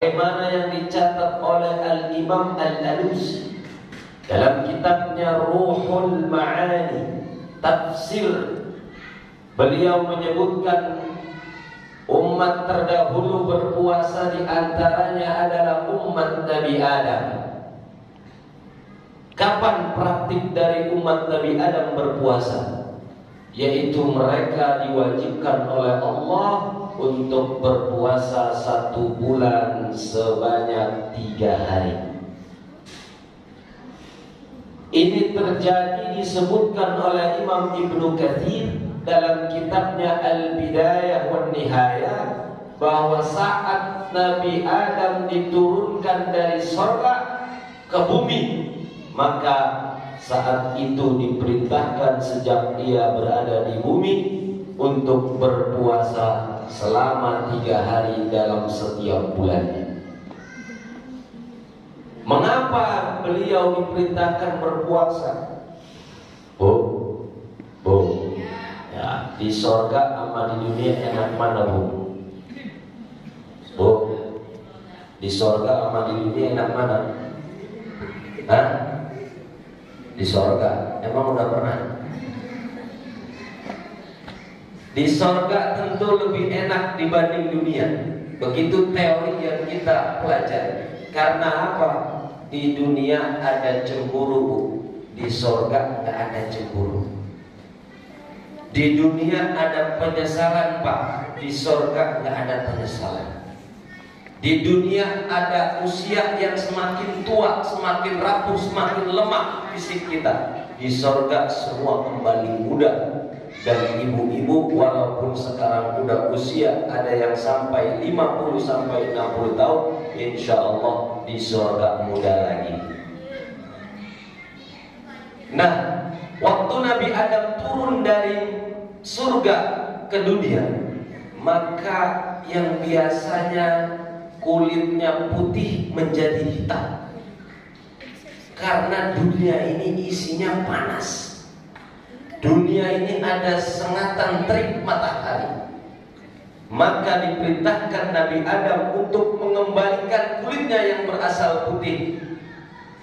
Bagaimana yang dicatat oleh Al-Imam Al-Alusi dalam kitabnya Ruhul Ma'ani Tafsir, beliau menyebutkan umat terdahulu berpuasa di antaranya adalah umat Nabi Adam. Kapan praktik dari umat Nabi Adam berpuasa? Yaitu mereka diwajibkan oleh Allah untuk berpuasa 1 bulan sebanyak 3 hari. Ini terjadi disebutkan oleh Imam Ibnu Katsir dalam kitabnya Al-Bidayah wan Nihayah, bahwa saat Nabi Adam diturunkan dari surga ke bumi, maka saat itu diperintahkan sejak ia berada di bumi untuk berpuasa selama 3 hari dalam setiap bulannya. Mengapa beliau diperintahkan berpuasa? Ya, di sorga sama di dunia enak mana, Bu? Di sorga sama di dunia enak mana? Hah? Di sorga, emang udah pernah? Di sorga tentu lebih enak dibanding dunia. Begitu teori yang kita pelajari. Karena apa? Di dunia ada cemburu, Bu. Di sorga nggak ada cemburu. Di dunia ada penyesalan, Pak. Di sorga nggak ada penyesalan. Di dunia ada usia yang semakin tua, semakin rapuh, semakin lemah fisik kita. Di sorga semua kembali muda. Dan ibu-ibu walaupun sekarang udah usia ada yang sampai 50 sampai 60 tahun, insya Allah di surga muda lagi. Nah, waktu Nabi Adam turun dari surga ke dunia, maka yang biasanya kulitnya putih menjadi hitam, karena dunia ini isinya panas. Dunia ini ada sengatan terik matahari. Maka diperintahkan Nabi Adam untuk mengembalikan kulitnya yang berasal putih.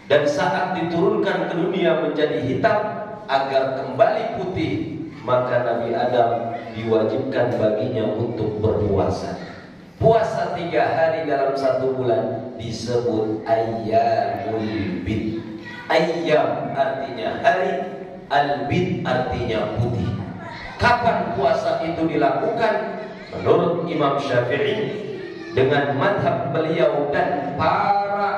Dan saat diturunkan ke dunia menjadi hitam agar kembali putih, maka Nabi Adam diwajibkan baginya untuk berpuasa. Puasa 3 hari dalam 1 bulan disebut ayyamul bid. Ayyam artinya hari, al-bid artinya putih. Kapan puasa itu dilakukan? Menurut Imam Syafi'i dengan madhab beliau dan para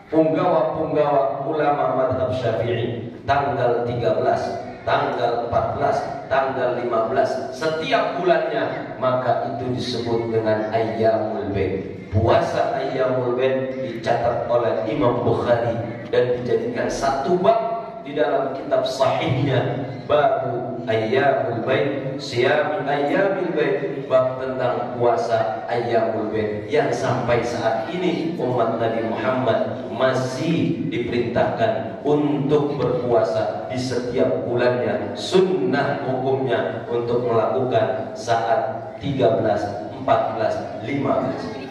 punggawa-punggawa ulama madhab Syafi'i, tanggal 13, tanggal 14, tanggal 15 setiap bulannya, maka itu disebut dengan ayyamul bid. Puasa ayyamul bid dicatat oleh Imam Bukhari dan dijadikan 1 bab di dalam kitab sahihnya, babu ayyamul bid, siyam ayyamul bid, bab tentang puasa ayyamul bid, yang sampai saat ini umat Nabi Muhammad masih diperintahkan untuk berpuasa di setiap bulannya. Sunnah hukumnya untuk melakukan saat 13, 14, 15.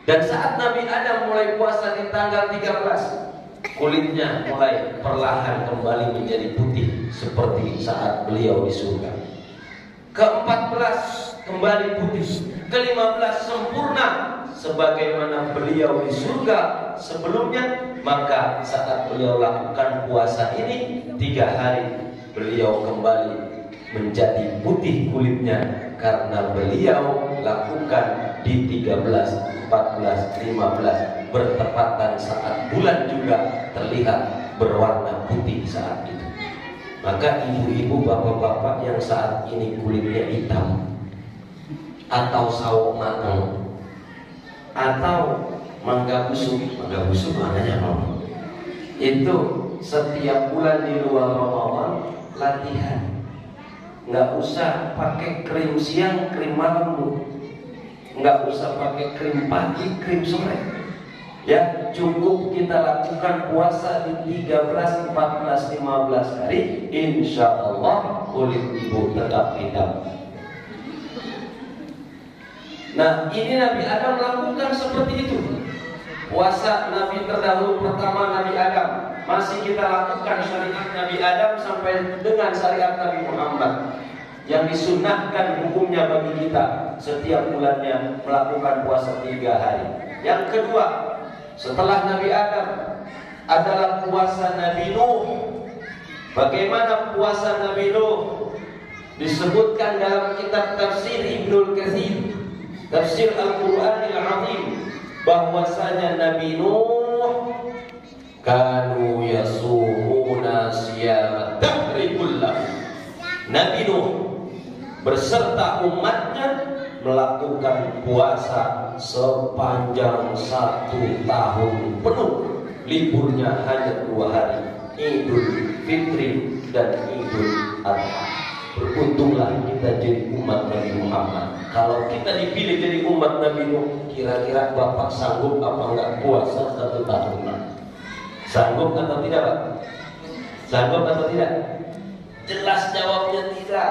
Dan saat Nabi Adam mulai puasa di tanggal 13, kulitnya mulai perlahan kembali menjadi putih seperti saat beliau di surga. Ke-14 kembali putih. Ke-15 sempurna sebagaimana beliau di surga sebelumnya. Maka saat beliau lakukan puasa ini 3 hari, beliau kembali menjadi putih kulitnya karena beliau lakukan di 13, 14, 15 bertepatan saat bulan juga terlihat berwarna putih saat itu. Maka ibu-ibu, bapak-bapak yang saat ini kulitnya hitam atau sawo matang atau mangga busuk maknanya apa? Itu setiap bulan di luar Ramadan latihan. Nggak usah pakai krim siang, krim malam, Bu. Nggak usah pakai krim pagi, krim sore. Ya, cukup kita lakukan puasa di 13, 14, 15 hari, insya Allah kulit ibu tetap hitam. Nah, ini Nabi Adam melakukan seperti itu. Puasa Nabi terdahulu pertama Nabi Adam, masih kita lakukan syariat Nabi Adam sampai dengan syariat Nabi Muhammad. Yang disunnahkan hukumnya bagi kita setiap bulannya melakukan puasa 3 hari. Yang kedua, setelah Nabi Adam adalah puasa Nabi Nuh. Bagaimana puasa Nabi Nuh? Disebutkan dalam kitab tafsir Ibnul Katsir, tafsir Al-Qur'anil Azim, bahwasanya Nabi Nuh kanu yasumuna siyamat dahri kullahu. Nabi Nuh berserta umatnya melakukan puasa sepanjang 1 tahun penuh. Liburnya hanya 2 hari, Idul Fitri dan Idul Adha. Beruntunglah kita jadi umat Nabi Muhammad. Kalau kita dipilih jadi umat Nabi Nuh, kira-kira Bapak sanggup apa enggak puasa 1 tahun? Sanggup atau tidak, Pak? Sanggup atau tidak? Jelas jawabnya tidak.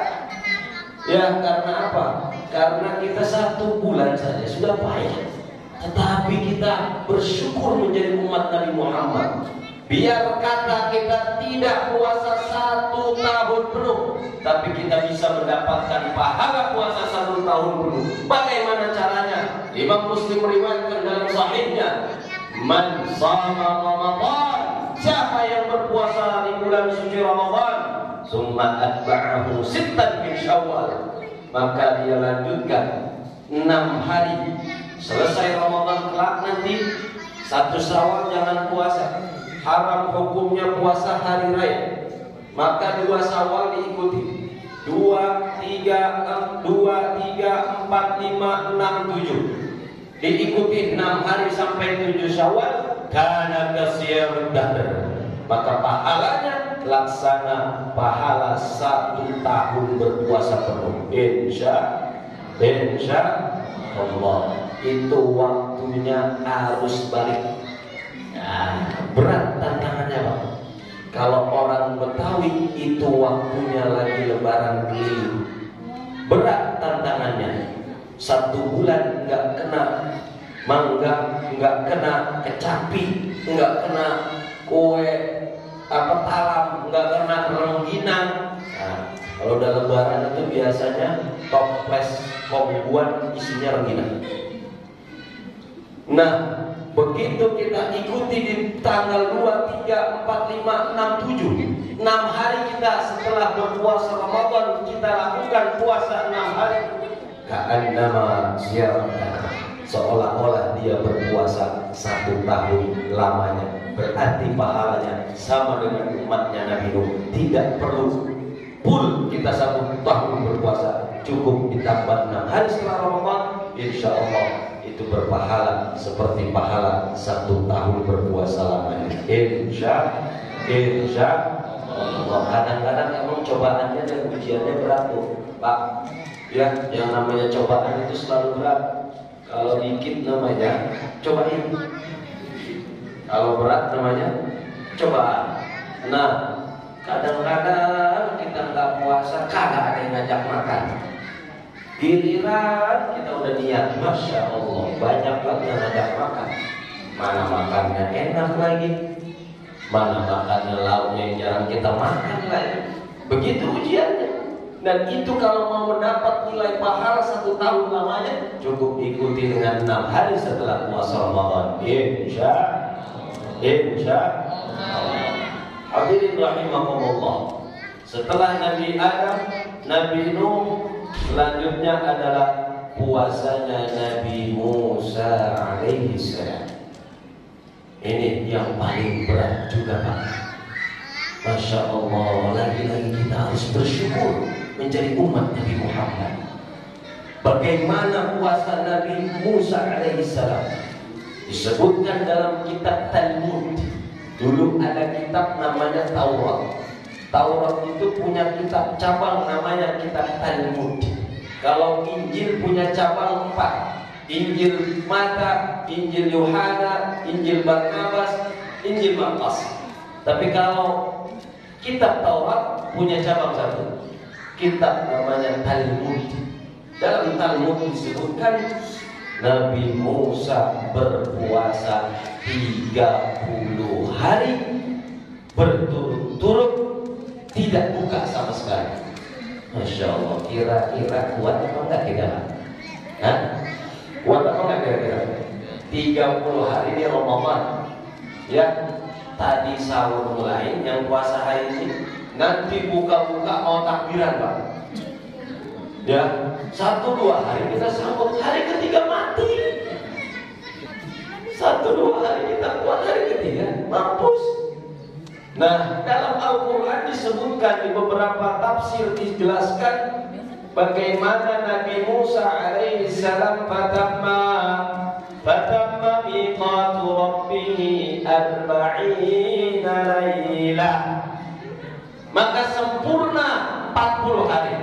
Ya, karena apa? Karena kita 1 bulan saja sudah payah. Tetapi kita bersyukur menjadi umat Nabi Muhammad. Biar kata kita tidak puasa 1 tahun penuh, tapi kita bisa mendapatkan pahala puasa 1 tahun penuh. Bagaimana caranya? Imam Muslim meriwayatkan dalam sahihnya, man shama Ramadan, siapa yang berpuasa di bulan suci Ramadan, summa atba'ahu sittan min Syawal, maka dia lanjutkan 6 hari. Selesai Ramadan kelak nanti 1 Syawal jangan puasa. Haram hukumnya puasa hari raya. Maka 2 Syawal diikuti. 2, 3, 4, 5, 6, 7. Diikuti 6 hari sampai 7 Syawal. Kana kasiyamud dahr. Maka pahalanya laksana pahala 1 tahun berpuasa penuh. Insya Allah. Itu waktunya arus balik. Nah, berat tantangannya, Pak. Kalau orang Betawi itu waktunya lagi lebaran keliling. Berat tantangannya. 1 bulan nggak kena mangga, nggak kena kecapi, nggak kena kue talam, nggak kena rengginang. Nah, kalau udah lebaran itu biasanya toples kombuan isinya rengginang. Nah, begitu kita ikuti di tanggal 2, 3, 4, 5, 6, 7 6 hari kita setelah berpuasa Ramadan, kita lakukan puasa 6 hari. Ka'annama siyarah, seolah-olah dia berpuasa 1 tahun lamanya. Berarti pahalanya sama dengan umatnya Nabi Nuh. Tidak perlu full kita 1 tahun berpuasa, cukup ditambah 6 hari setelah Ramadan, insya Allah itu berpahala seperti pahala 1 tahun berpuasa lamanya. Insya Allah. Kadang-kadang emang cobaannya dan ujiannya berat tuh, Pak. Ya, yang namanya cobaan itu selalu berat. Kalau dikit namanya cobain. Kalau berat namanya cobaan. Nah, kadang-kadang kita nggak puasa, kagak ada yang ngajak makan. Giliran kita udah niat, Masya Allah, banyak banget yang ngajak makan. Mana makannya enak lagi, mana makannya lauknya yang jarang kita makan lagi. Begitu ujiannya. Dan itu kalau mau mendapat nilai pahala 1 tahun lamanya, cukup ikuti dengan 6 hari setelah puasa Ramadan. Insya Allah. Hadirin rahimakumullah. Setelah Nabi Adam, Nabi Nuh, selanjutnya adalah puasanya Nabi Musa alaihi salam. Ini yang paling berat juga, Pak. Masya Allah, lagi-lagi kita harus bersyukur menjadi umat Nabi Muhammad. Bagaimana puasa Nabi Musa alaihi salam? Disebutkan dalam kitab Talmud. Dulu ada kitab namanya Taurat. Taurat itu punya kitab cabang namanya kitab Talmud. Kalau Injil punya cabang 4. Injil Mata, Injil Yohana, Injil Barnabas, Injil Markus. Tapi kalau kitab Taurat punya cabang 1. Kitab namanya Talmud. Dalam Talmud disebutkan Nabi Musa berpuasa 30 hari berturut-turut tidak buka sama sekali. Masya Allah, kira-kira kuat apa enggak kita? Hah? Kuat apa enggak kira-kira? 30 hari ini Ramadan. Ya, tadi sahur mulai, yang puasa hari ini, nanti buka-buka mau takbiran, Pak. Ya, 1-2 hari kita sambut, hari ketiga mati. 1-2 hari kita kuat, hari ketiga mampus. Nah, dalam Al-Quran disebutkan di beberapa tafsir dijelaskan bagaimana Nabi Musa alaihissalam fatamma miqatu rabbih 40 lailah, maka sempurna 40 hari.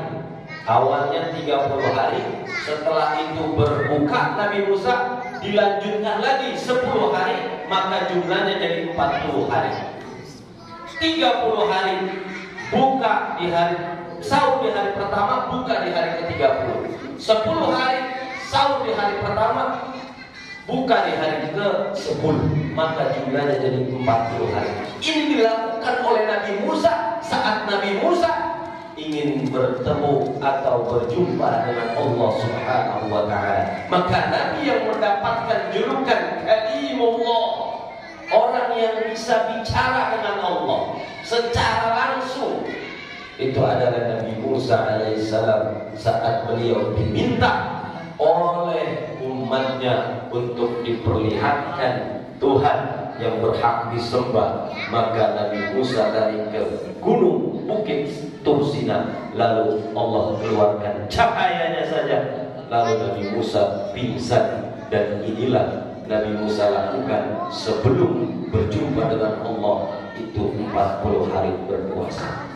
Awalnya 30 hari, setelah itu berbuka Nabi Musa, dilanjutkan lagi 10 hari, maka jumlahnya jadi 40 hari. 30 hari buka di hari sahur di hari pertama, buka di hari ke-30. 10 hari sahur di hari pertama, buka di hari ke-10, maka jumlahnya jadi 40 hari. Ini dilakukan oleh Nabi Musa saat Nabi Musa ingin bertemu atau berjumpa dengan Allah Subhanahu wa Ta'ala. Maka Nabi yang mendapatkan julukan Kalimullah, orang yang bisa bicara dengan Allah secara langsung, itu adalah Nabi Musa alaihissalam saat beliau diminta oleh umatnya untuk diperlihatkan Tuhan yang berhak disembah. Maka Nabi Musa dari ke gunung bukit Tursina, lalu Allah keluarkan cahayanya saja, lalu Nabi Musa pingsan. Dan inilah Nabi Musa lakukan sebelum berjumpa dengan Allah, itu 40 hari berpuasa.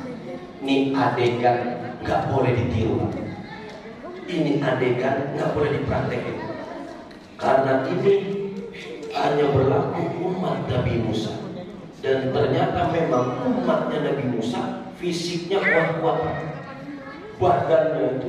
Ini adegan nggak boleh ditiru. Ini adegan nggak boleh dipraktekin, karena ini hanya berlaku umat Nabi Musa. Dan ternyata memang umatnya Nabi Musa fisiknya kuat-kuat, badannya itu